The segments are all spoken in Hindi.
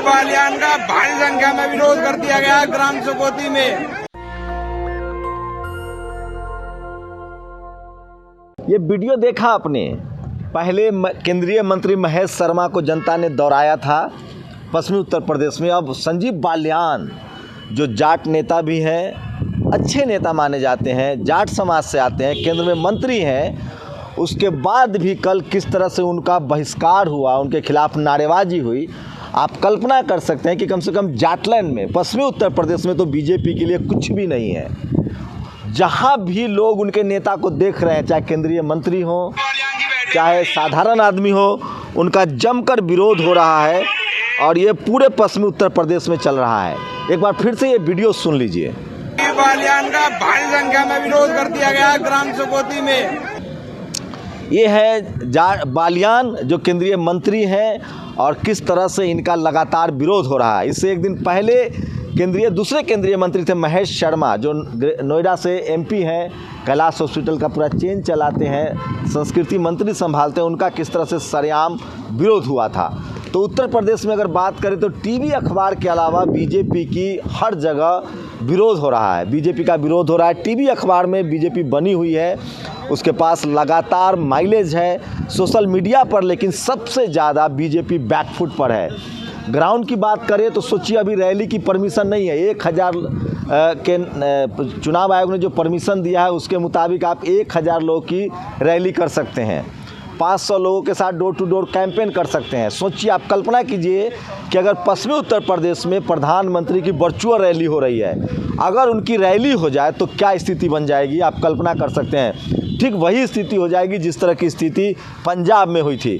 बालियान का भारी संख्या में विरोध कर दिया गया ग्राम सुकोती में। ये वीडियो देखा आपने, पहले केंद्रीय मंत्री महेश शर्मा को जनता ने दौड़ाया था पश्चिमी उत्तर प्रदेश में। अब संजीव बालियान जो जाट नेता भी हैं, अच्छे नेता माने जाते हैं, जाट समाज से आते हैं, केंद्र में मंत्री हैं, उसके बाद भी कल किस तरह से उनका बहिष्कार हुआ, उनके खिलाफ नारेबाजी हुई। आप कल्पना कर सकते हैं कि कम से कम जाटलैंड में, पश्चिमी उत्तर प्रदेश में तो बीजेपी के लिए कुछ भी नहीं है। जहां भी लोग उनके नेता को देख रहे हैं, चाहे केंद्रीय मंत्री हो, चाहे साधारण आदमी हो, उनका जमकर विरोध हो रहा है और ये पूरे पश्चिमी उत्तर प्रदेश में चल रहा है। एक बार फिर से ये वीडियो सुन लीजिए। बालियान का भारी संख्या में विरोध कर दिया गया ग्राम सुकोती में। ये है बालियान जो केंद्रीय मंत्री हैं और किस तरह से इनका लगातार विरोध हो रहा है। इससे एक दिन पहले दूसरे केंद्रीय मंत्री थे महेश शर्मा, जो नोएडा से एमपी हैं, कैलाश हॉस्पिटल का पूरा चेन चलाते हैं, संस्कृति मंत्री संभालते हैं, उनका किस तरह से सरेआम विरोध हुआ था। तो उत्तर प्रदेश में अगर बात करें तो टीवी अखबार के अलावा बीजेपी की हर जगह विरोध हो रहा है, बीजेपी का विरोध हो रहा है। टीवी अखबार में बीजेपी बनी हुई है, उसके पास लगातार माइलेज है सोशल मीडिया पर, लेकिन सबसे ज़्यादा बीजेपी बैकफुट पर है। ग्राउंड की बात करें तो सोचिए, अभी रैली की परमिशन नहीं है। 1000 के चुनाव आयोग ने जो परमिशन दिया है उसके मुताबिक आप 1000 लोगों की रैली कर सकते हैं, 500 लोगों के साथ डोर टू डोर कैंपेन कर सकते हैं। सोचिए, आप कल्पना कीजिए कि अगर पश्चिमी उत्तर प्रदेश में प्रधानमंत्री की वर्चुअल रैली हो रही है, अगर उनकी रैली हो जाए तो क्या स्थिति बन जाएगी, आप कल्पना कर सकते हैं। ठीक वही स्थिति हो जाएगी जिस तरह की स्थिति पंजाब में हुई थी।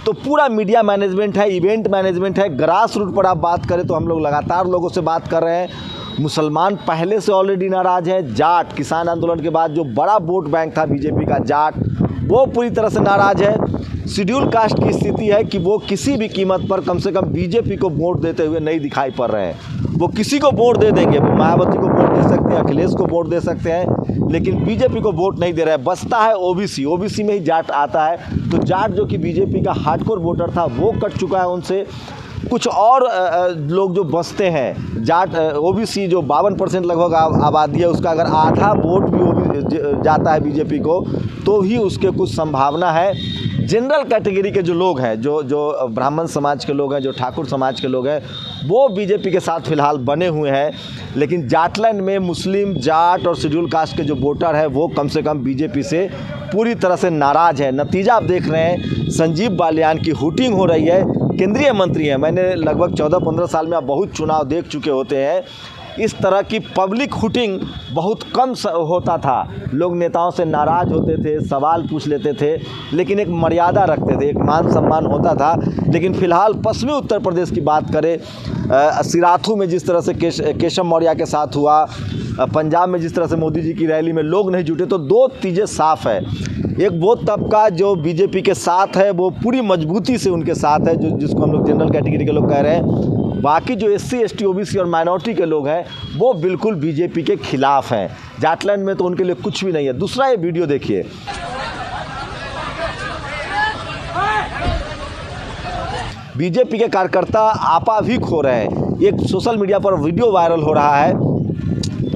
तो पूरा मीडिया मैनेजमेंट है, इवेंट मैनेजमेंट है। ग्रास रूट पर आप बात करें तो हम लोग लगातार लोगों से बात कर रहे हैं। मुसलमान पहले से ऑलरेडी नाराज़ हैं। जाट किसान आंदोलन के बाद जो बड़ा वोट बैंक था बीजेपी का, जाट, वो पूरी तरह से नाराज़ है। शेड्यूल कास्ट की स्थिति है कि वो किसी भी कीमत पर कम से कम बीजेपी को वोट देते हुए नहीं दिखाई पड़ रहे हैं। वो किसी को वोट दे देंगे, वो मायावती को वोट दे सकते हैं, अखिलेश को वोट दे सकते हैं, लेकिन बीजेपी को वोट नहीं दे रहा है। बसता है ओबीसी में ही जाट आता है। तो जाट जो कि बीजेपी का हार्डकोर वोटर था वो कट चुका है उनसे। कुछ और लोग जो बसते हैं जाट, ओबीसी जो 52% लगभग आबादी है, उसका अगर आधा वोट भी जाता है बीजेपी को तो ही उसके कुछ संभावना है। जनरल कैटेगरी के जो लोग हैं, जो ब्राह्मण समाज के लोग हैं, जो ठाकुर समाज के लोग हैं, वो बीजेपी के साथ फिलहाल बने हुए हैं। लेकिन जाटलैंड में मुस्लिम, जाट और शेड्यूल कास्ट के जो वोटर हैं वो कम से कम बीजेपी से पूरी तरह से नाराज़ है। नतीजा आप देख रहे हैं, संजीव बालियान की हुटिंग हो रही है। केंद्रीय मंत्री हैं, मैंने लगभग 14-15 साल में आप बहुत चुनाव देख चुके होते हैं। इस तरह की पब्लिक हुटिंग बहुत कम होता था। लोग नेताओं से नाराज़ होते थे, सवाल पूछ लेते थे, लेकिन एक मर्यादा रखते थे, एक मान सम्मान होता था। लेकिन फ़िलहाल पश्चिमी उत्तर प्रदेश की बात करें, सिराथू में जिस तरह से केशव मौर्य के साथ हुआ, पंजाब में जिस तरह से मोदी जी की रैली में लोग नहीं जुटे, तो दो चीज़ें साफ़ है। एक वो तबका जो बीजेपी के साथ है वो पूरी मजबूती से उनके साथ है, जिसको हम लोग जनरल कैटेगरी के लोग कह रहे हैं। बाकी जो SC, ST, OBC और माइनॉरिटी के लोग हैं वो बिल्कुल बीजेपी के खिलाफ हैं। जाटलैंड में तो उनके लिए कुछ भी नहीं है। दूसरा ये वीडियो देखिए। बीजेपी के कार्यकर्ता आपा भी खो रहे हैं। एक सोशल मीडिया पर वीडियो वायरल हो रहा है,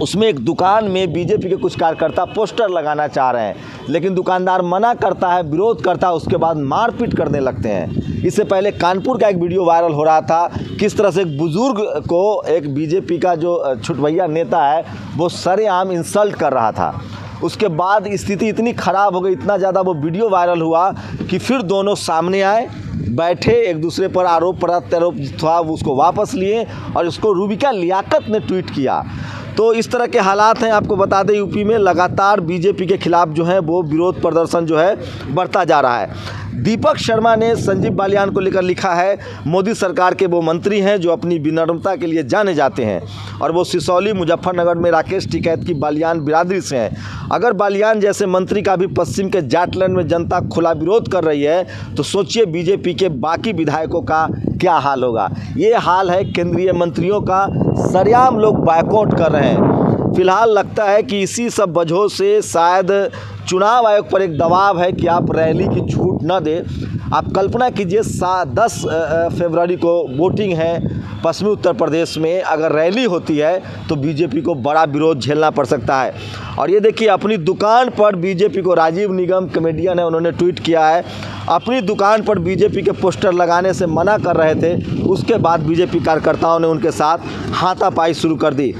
उसमें एक दुकान में बीजेपी के कुछ कार्यकर्ता पोस्टर लगाना चाह रहे हैं, लेकिन दुकानदार मना करता है, विरोध करता है, उसके बाद मारपीट करने लगते हैं। इससे पहले कानपुर का एक वीडियो वायरल हो रहा था, किस तरह से एक बुजुर्ग को एक बीजेपी का जो छुटभैया नेता है वो सरेआम इंसल्ट कर रहा था। उसके बाद स्थिति इतनी ख़राब हो गई, इतना ज़्यादा वो वीडियो वायरल हुआ कि फिर दोनों सामने आए, बैठे, एक दूसरे पर आरोप प्रत्यारोप था, उसको वापस लिए और उसको रूबिका लियाकत ने ट्वीट किया। तो इस तरह के हालात हैं। आपको बता दें, यूपी में लगातार बीजेपी के खिलाफ जो है वो विरोध प्रदर्शन जो है बढ़ता जा रहा है। दीपक शर्मा ने संजीव बालियान को लेकर लिखा है, मोदी सरकार के वो मंत्री हैं जो अपनी विनम्रता के लिए जाने जाते हैं और वो सिसौली, मुजफ्फरनगर में राकेश टिकैत की बालियान बिरादरी से हैं। अगर बालियान जैसे मंत्री का भी पश्चिम के जाटलैंड में जनता खुला विरोध कर रही है तो सोचिए बीजेपी के बाकी विधायकों का क्या हाल होगा। ये हाल है केंद्रीय मंत्रियों का, सरेआम लोग बायकॉट कर रहे हैं। फिलहाल लगता है कि इसी सब वजहों से शायद चुनाव आयोग पर एक दबाव है कि आप रैली की छूट न दें। आप कल्पना कीजिए 10 फरवरी को वोटिंग है पश्चिमी उत्तर प्रदेश में, अगर रैली होती है तो बीजेपी को बड़ा विरोध झेलना पड़ सकता है। और ये देखिए अपनी दुकान पर बीजेपी को, राजीव निगम कॉमेडियन है, उन्होंने ट्वीट किया है, अपनी दुकान पर बीजेपी के पोस्टर लगाने से मना कर रहे थे, उसके बाद बीजेपी कार्यकर्ताओं ने उनके साथ हाथापाई शुरू कर दी।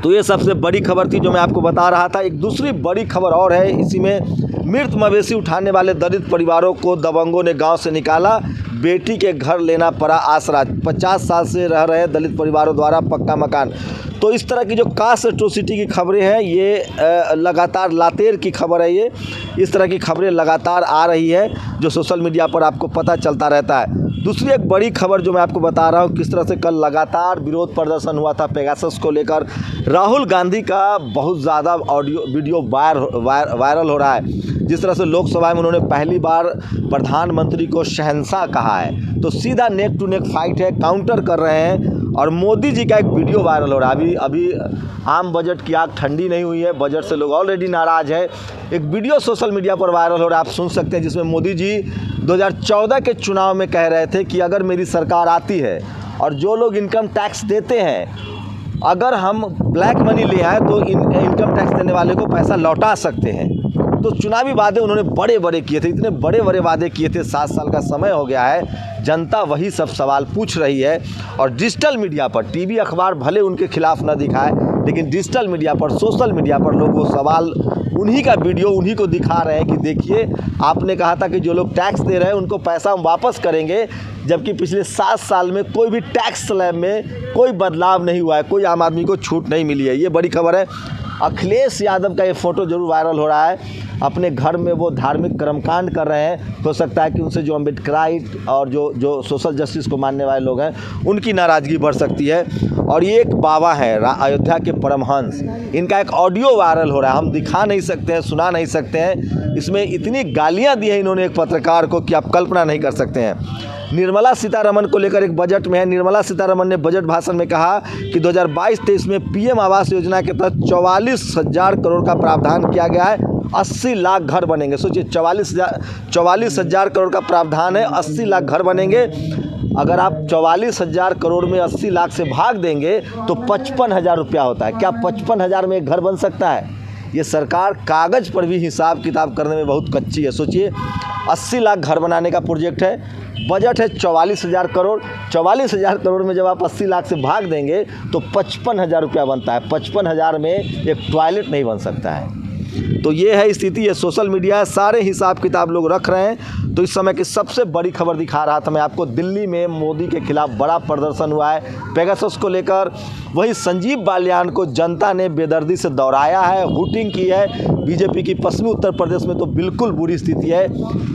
तो ये सबसे बड़ी खबर थी जो मैं आपको बता रहा था। एक दूसरी बड़ी खबर और है इसी में, मृत मवेशी उठाने वाले दलित परिवारों को दबंगों ने गांव से निकाला, बेटी के घर लेना पड़ा आसरा। 50 साल से रह रहे दलित परिवारों द्वारा पक्का मकान। तो इस तरह की जो कास्ट एट्रोसिटी की खबरें हैं ये लगातार, लातेर की खबर है ये, इस तरह की खबरें लगातार आ रही है जो सोशल मीडिया पर आपको पता चलता रहता है। दूसरी एक बड़ी खबर जो मैं आपको बता रहा हूँ, किस तरह से कल लगातार विरोध प्रदर्शन हुआ था पेगासस को लेकर। राहुल गांधी का बहुत ज़्यादा ऑडियो वीडियो वायरल हो रहा है। जिस तरह से लोकसभा में उन्होंने पहली बार प्रधानमंत्री को शहंशाह कहा है, तो सीधा नेक टू नेक फाइट है, काउंटर कर रहे हैं। और मोदी जी का एक वीडियो वायरल हो रहा है। अभी आम बजट की आग ठंडी नहीं हुई है, बजट से लोग ऑलरेडी नाराज़ है। एक वीडियो सोशल मीडिया पर वायरल हो रहा है, आप सुन सकते हैं, जिसमें मोदी जी 2014 के चुनाव में कह रहे थे कि अगर मेरी सरकार आती है और जो लोग इनकम टैक्स देते हैं, अगर हम ब्लैक मनी ले आए तो इनकम टैक्स देने वाले को पैसा लौटा सकते हैं। तो चुनावी वादे उन्होंने बड़े बड़े किए थे, इतने बड़े बड़े वादे किए थे। 7 साल का समय हो गया है, जनता वही सब सवाल पूछ रही है। और डिजिटल मीडिया पर, टीवी अखबार भले उनके खिलाफ न दिखाए, लेकिन डिजिटल मीडिया पर, सोशल मीडिया पर लोग वो सवाल, उन्हीं का वीडियो उन्हीं को दिखा रहे हैं कि देखिए आपने कहा था कि जो लोग टैक्स दे रहे हैं उनको पैसा हम वापस करेंगे, जबकि पिछले 7 साल में कोई भी टैक्स स्लैब में कोई बदलाव नहीं हुआ है, कोई आम आदमी को छूट नहीं मिली है। ये बड़ी खबर है। अखिलेश यादव का ये फ़ोटो जरूर वायरल हो रहा है, अपने घर में वो धार्मिक कर्मकांड कर रहे हैं। हो सकता है कि उनसे जो अम्बेडकराइट और जो सोशल जस्टिस को मानने वाले लोग हैं उनकी नाराज़गी बढ़ सकती है। और ये एक बाबा है अयोध्या के परमहंस, इनका एक ऑडियो वायरल हो रहा है, हम दिखा नहीं सकते हैं, सुना नहीं सकते हैं। इसमें इतनी गालियाँ दी हैं इन्होंने एक पत्रकार को कि आप कल्पना नहीं कर सकते हैं। निर्मला सीतारमण को लेकर एक बजट में है, निर्मला सीतारमण ने बजट भाषण में कहा कि 2022-23 में पीएम आवास योजना के तहत 44,000 करोड़ का प्रावधान किया गया है, 80 लाख घर बनेंगे। सोचिए 44,000 करोड़ का प्रावधान है, 80 लाख घर बनेंगे। अगर आप 44,000 करोड़ में 80 लाख से भाग देंगे तो 55,000 रुपया होता है। क्या 55,000 में एक घर बन सकता है? ये सरकार कागज़ पर भी हिसाब किताब करने में बहुत कच्ची है। सोचिए 80 लाख घर बनाने का प्रोजेक्ट है, बजट है 44,000 करोड़। 44,000 करोड़ में जब आप 80 लाख से भाग देंगे तो 55,000 रुपया बनता है। 55,000 में एक टॉयलेट नहीं बन सकता है। तो ये है स्थिति, ये सोशल मीडिया, सारे हिसाब किताब लोग रख रहे हैं। तो इस समय की सबसे बड़ी खबर दिखा रहा था मैं आपको, दिल्ली में मोदी के खिलाफ बड़ा प्रदर्शन हुआ है पेगासस को लेकर। वहीं संजीव बालियान को जनता ने बेदर्दी से दौड़ाया है, हुटिंग की है। बीजेपी की पश्चिमी उत्तर प्रदेश में तो बिल्कुल बुरी स्थिति है।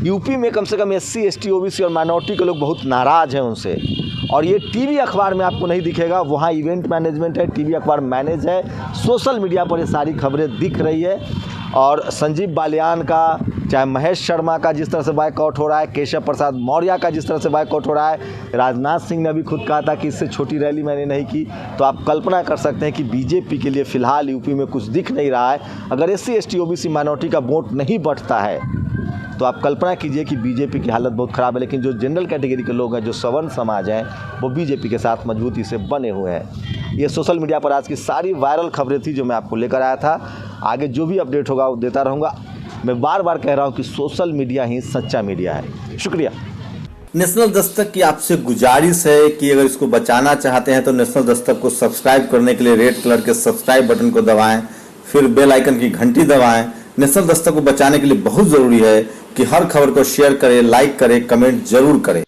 यूपी में कम से कम SC, ST, OBC और माइनॉरिटी के लोग बहुत नाराज़ हैं उनसे। और ये टीवी अखबार में आपको नहीं दिखेगा, वहाँ इवेंट मैनेजमेंट है, टीवी अखबार मैनेज है। सोशल मीडिया पर ये सारी खबरें दिख रही है। और संजीव बालियान का, चाहे महेश शर्मा का जिस तरह से बायकॉट हो रहा है, केशव प्रसाद मौर्य का जिस तरह से बायकॉट हो रहा है, राजनाथ सिंह ने अभी खुद कहा था कि इससे छोटी रैली मैंने नहीं की। तो आप कल्पना कर सकते हैं कि बीजेपी के लिए फ़िलहाल यूपी में कुछ दिख नहीं रहा है। अगर SC, ST, OBC माइनॉरिटी का वोट नहीं बढ़ता है तो आप कल्पना कीजिए कि बीजेपी की हालत बहुत ख़राब है। लेकिन जो जनरल कैटेगरी के लोग हैं, जो सवर्ण समाज हैं, वो बीजेपी के साथ मजबूती से बने हुए हैं। ये सोशल मीडिया पर आज की सारी वायरल खबरें थी जो मैं आपको लेकर आया था। आगे जो भी अपडेट होगा वो देता रहूँगा। मैं बार बार कह रहा हूँ कि सोशल मीडिया ही सच्चा मीडिया है। शुक्रिया। नेशनल दस्तक की आपसे गुजारिश है कि अगर इसको बचाना चाहते हैं तो नेशनल दस्तक को सब्सक्राइब करने के लिए रेड कलर के सब्सक्राइब बटन को दबाएं, फिर बेल आइकन की घंटी दबाएं। नेशनल दस्तक को बचाने के लिए बहुत ज़रूरी है कि हर खबर को शेयर करें, लाइक करें, कमेंट जरूर करें।